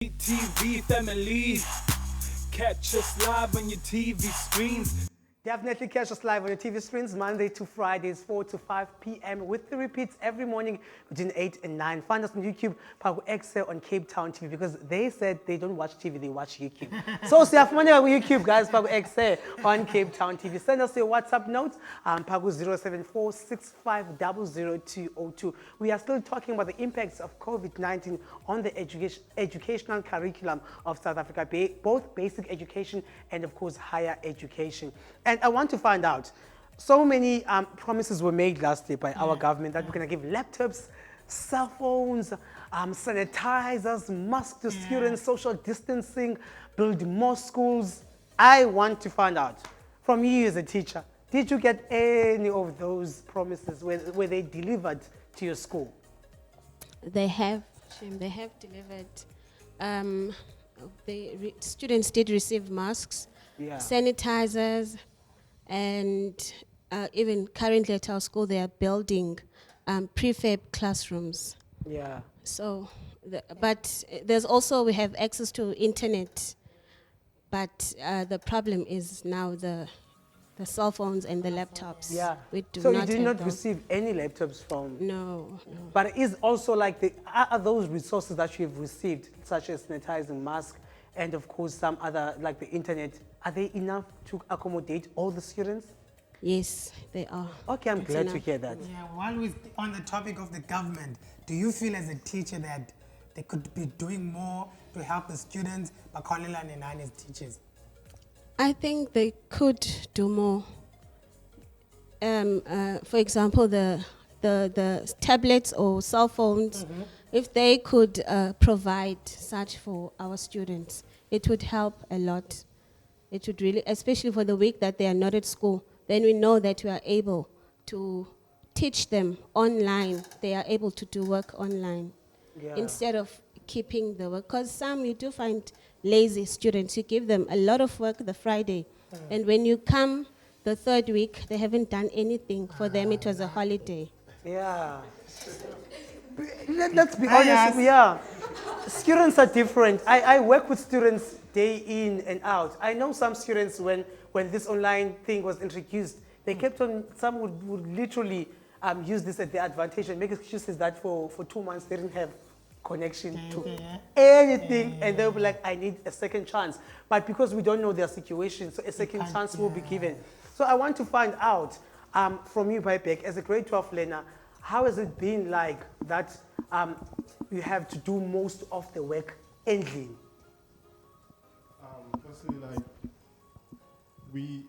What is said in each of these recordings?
TV family, catch us live on your TV screens. Definitely catch us live on your TV screens Monday to Fridays, 4 to 5 p.m. with the repeats every morning between 8 and 9. Find us on YouTube, Ekse on Cape Town TV, because they said they don't watch TV, they watch YouTube. So, siyafumana on YouTube, guys, Ekse on Cape Town TV. Send us your WhatsApp notes, 074-6500-202. We are still talking about the impacts of COVID-19 on the educational curriculum of South Africa, both basic education and, of course, higher education. And I want to find out, so many promises were made last year by our government that we're going to give laptops, cell phones, sanitizers, masks to students, social distancing, build more schools. I want to find out from you as a teacher, did you get any of those promises? Were they delivered to your school? They have delivered. Students did receive masks, sanitizers, and even currently at our school they are building prefab classrooms. Yeah. So, but there's also, we have access to internet, but the problem is now the cell phones and the laptops. Yeah. We do So not you did have not those. receive any laptops from? No. But it is also like are those resources that you have received, such as sanitizing, mask, and of course some other, like the internet, are they enough to accommodate all the students? Yes, they are. Okay, I'm glad to enough. hear that. Yeah, while we're on the topic of the government, do you feel as a teacher that they could be doing more to help the students, Bakolela and Nine as teachers? I think they could do more. For example, the tablets or cell phones, if they could provide such for our students, it would help a lot. It would really, especially for the week that they are not at school, then we know that we are able to teach them online. They are able to do work online instead of keeping the work. Because some you do find lazy students. You give them a lot of work the Friday, and when you come the third week, they haven't done anything. For them, it was a holiday. Yeah. Let's be honest, students are different. I work with students day in and out. I know some students, when this online thing was introduced, they kept on, some would literally use this at their advantage and make excuses that for 2 months they didn't have connection to anything, and they'll be like, I need a second chance. But because we don't know their situation, so a second chance will be given. So I want to find out from you, Pipek, as a grade 12 learner, how has it been like that you have to do most of the work ending? Firstly, like, we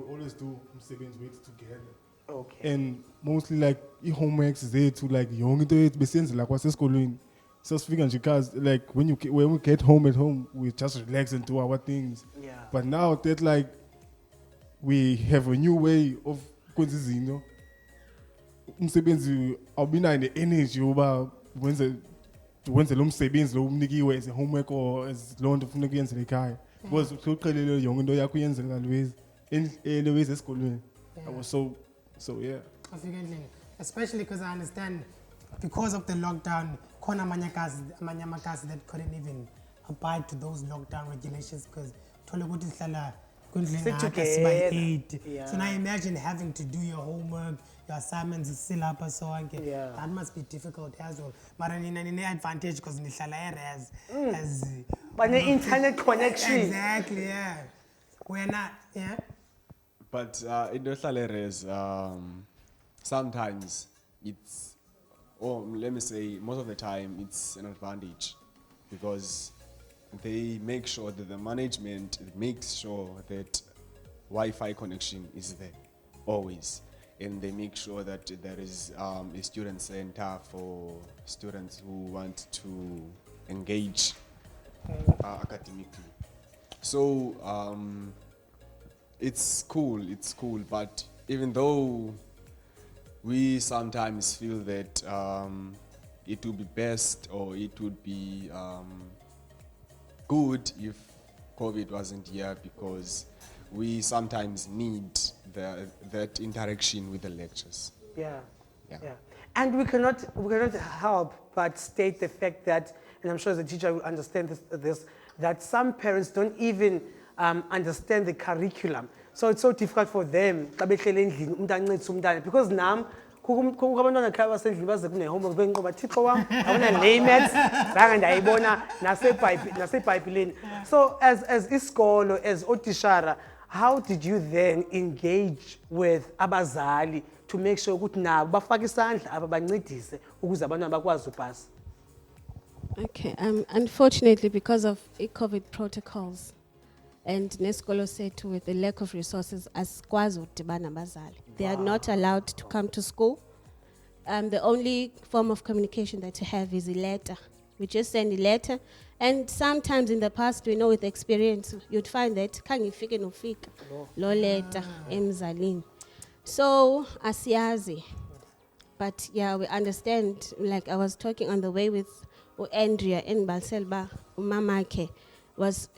always do umsebenzi wethu together. Okay. And mostly like homeworks zethu, like yonke into yethu besiyenzela kwasesikolweni. So sifika nje cause like when we get home at home, we just relax and do our things. Yeah. But now that like we have a new way of kwenza izinto, umsebenzi awubinayo ne-energy yoba wenze lo msebenzi lo umnikiwe as a homework or as loo nto funeka uyenzele ekhaya. Because uqhelele yonke into yakho uyenzela lewezi esikolweni. So yeah. Especially because I understand, because of the lockdown, khona amanye amagazi that couldn't even abide to those lockdown regulations because thola ukuthi sihlala kundleni yakhe by 8. So now imagine having to do your homework, your assignments, syllabus, so on. That must be difficult as well. Mara nina advantage because nihlala res as but the internet connection. Exactly, yeah. We're not, yeah. But in the salaries, sometimes it's, or let me say, most of the time it's an advantage because they make sure that the management makes sure that Wi-Fi connection is there always, and they make sure that there is a student center for students who want to engage academically. So it's cool, but even though we sometimes feel that it would be best or it would be good if COVID wasn't here, because we sometimes need that interaction with the lectures. Yeah. And we cannot help but state the fact that and I'm sure as a teacher you understand this, that some parents don't even understand the curriculum. So it's so difficult for them xa behleli endlini umuntu ancedise umntana because nam kukho abantwana ekhaya basendlini baze kune-homework bengiqoba thixo wam awuna-laymates zange ndayibona nasebhayibhileni. So as isikolo, as otishara, how did you then engage with abazali to make sure ukuthi nabo bafake isandla aba bancedise ukuze abantwana bakwazi upasa? Okay, unfortunately, because of COVID protocols and nesikolo sethu with the lack of resources, asikwazi ukudibana nabazali. They are not allowed to come to school. The only form of communication that you have is a letter. We just send a letter, and sometimes in the past, we know with experience, you'd find that kangifike nofika lo letter emzalini. So asiyazi, but yeah, we understand. Like I was talking on the way with Andrea in Balselba, Mamake was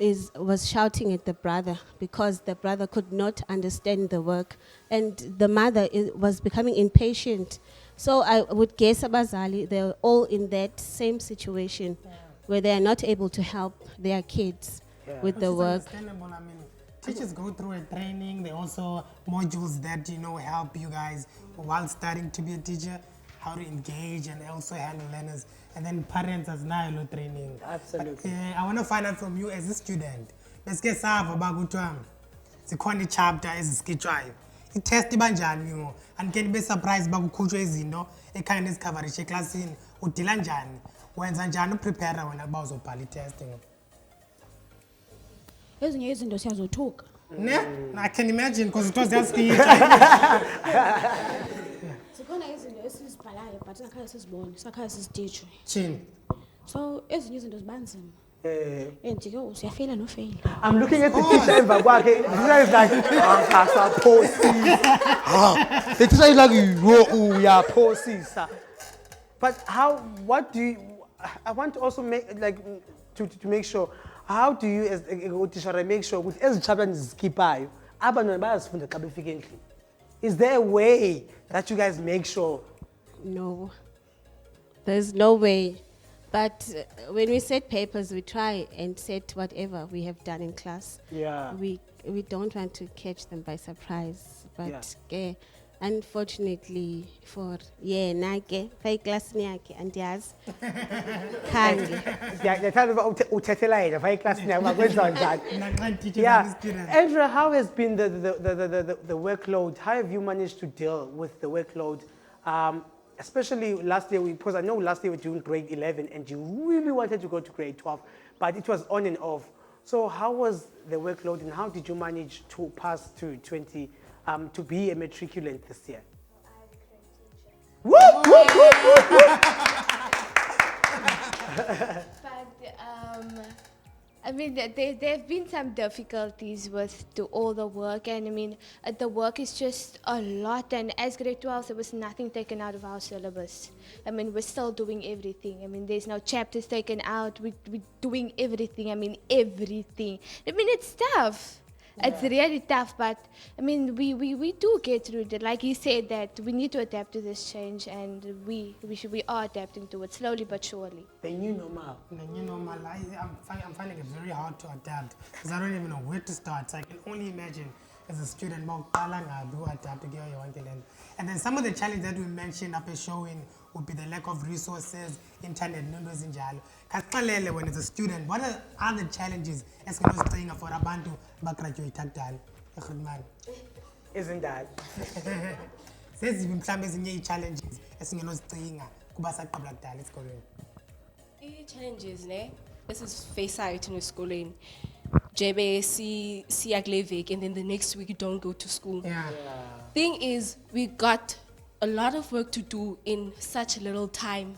shouting at the brother because the brother could not understand the work, and the mother was becoming impatient. So I would guess abazali, they're all in that same situation where they are not able to help their kids with the Which is work. understandable. I mean, teachers go through a training. There are also modules that help you guys while starting to be a teacher, how to engage and also handle learners. And then parents as now training. Absolutely. But, I want to find out from you as a student. Let's get started about the chapter as a sketchwayo. I-test banjani and can be surprised bakukhutshwe izinto ekhaya coverage eklasini udila njani wenza njani uprepare wena kuba uzobhala i-test ezinye izinto siyazothuka ne I can imagine because it was just the zikhona izinto esizibhalayo but sakhaya sizibone sakhaya sizititshwe chin so ezinye izinto zibanzima and ke usiyafeyila nofeyila. I'm looking at the teacher emva kwakhe. The teacher is like, the teacher is like, uyaphosisa. But what do you, I want to also make, to make sure, how do you as a teacher make sure ukuthi ezichapter nizikiphayo abantwana bayazifunda xa befika endlini? Is there a way that you guys make sure? No, there's no way. But when we set papers, we try and set whatever we have done in class. Yeah. We don't want to catch them by surprise. But unfortunately for nake by class niyake and yes, khange. Yeah. Andrea, how has been the workload? How have you managed to deal with the workload? Especially last year, because I know last year we were doing grade 11 and you really wanted to go to grade 12, but it was on and off. So how was the workload and how did you manage to pass to 20, to be a matriculant this year? Woo, woo, woo, woo, woo. But I mean, there have been some difficulties with all the work, and I mean, the work is just a lot. And as grade 12, there was nothing taken out of our syllabus. I mean, we're still doing everything. I mean, there's no chapters taken out. We're doing everything. I mean, everything. I mean, it's tough. It's really tough, but I mean, we do get through it. Like you said, that we need to adapt to this change, and we are adapting to it slowly but surely. The new normal. The new normal. I'm finding it very hard to adapt because I don't even know where to start. So I can only imagine as a student, do adapt to get your one talent. And then some of the challenges that we mentioned up showing would be the lack of resources, internet, numbers in Jalo. When it's a student, what are other challenges as for abantu bagraduate Hondile? Isn't that? Says challenges esingenozicinga kuba saqabula kudala esikolweni. Challenges ne this is face out in esikolweni. JB siyakule week and then the next week you don't go to school. Thing is we got a lot of work to do in such a little time.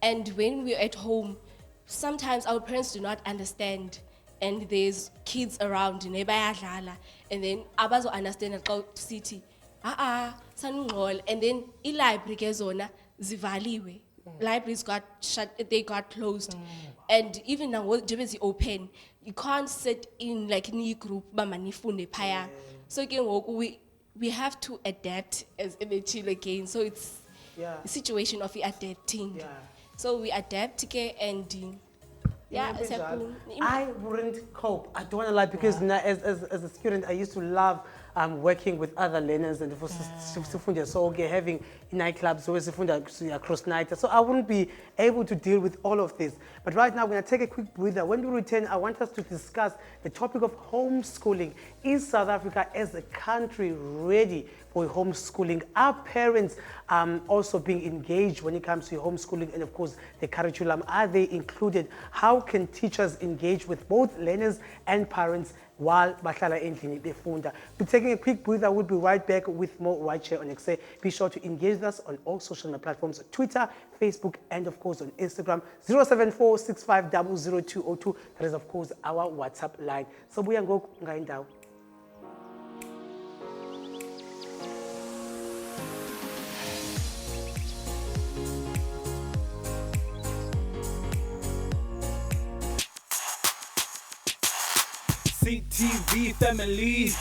And when we're at home, sometimes our parents do not understand, and there's kids around and then abazo understand about city. Sanungol, and then library zona zivaliwe. Libraries got shut, they got closed. And even now JB open, you can't sit in like any group bamanifunde paya. So again we have to adapt as a chill again. So it's a situation of adapting. So we adapt and Yeah, Inyampe njalo. siyakhuluma. I wouldn't cope. I don't want to lie because as a student, I used to love working with other learners and so having nightclubs always across night. So I wouldn't be able to deal with all of this. But right now, we're going to take a quick breather. When we return, I want us to discuss the topic of homeschooling. Is South Africa as a country ready for homeschooling? Are parents also being engaged when it comes to homeschooling? And of course, the curriculum, are they included? How can teachers engage with both learners and parents while bahlala endlini befunda? We're taking a quick breather. We'll be right back with more right here on Ekse. Be sure to engage with us on all social media platforms, Twitter, Facebook, and of course on Instagram, 074-6500-202. That is of course our WhatsApp line. So we are going ngaindawo. CTV family.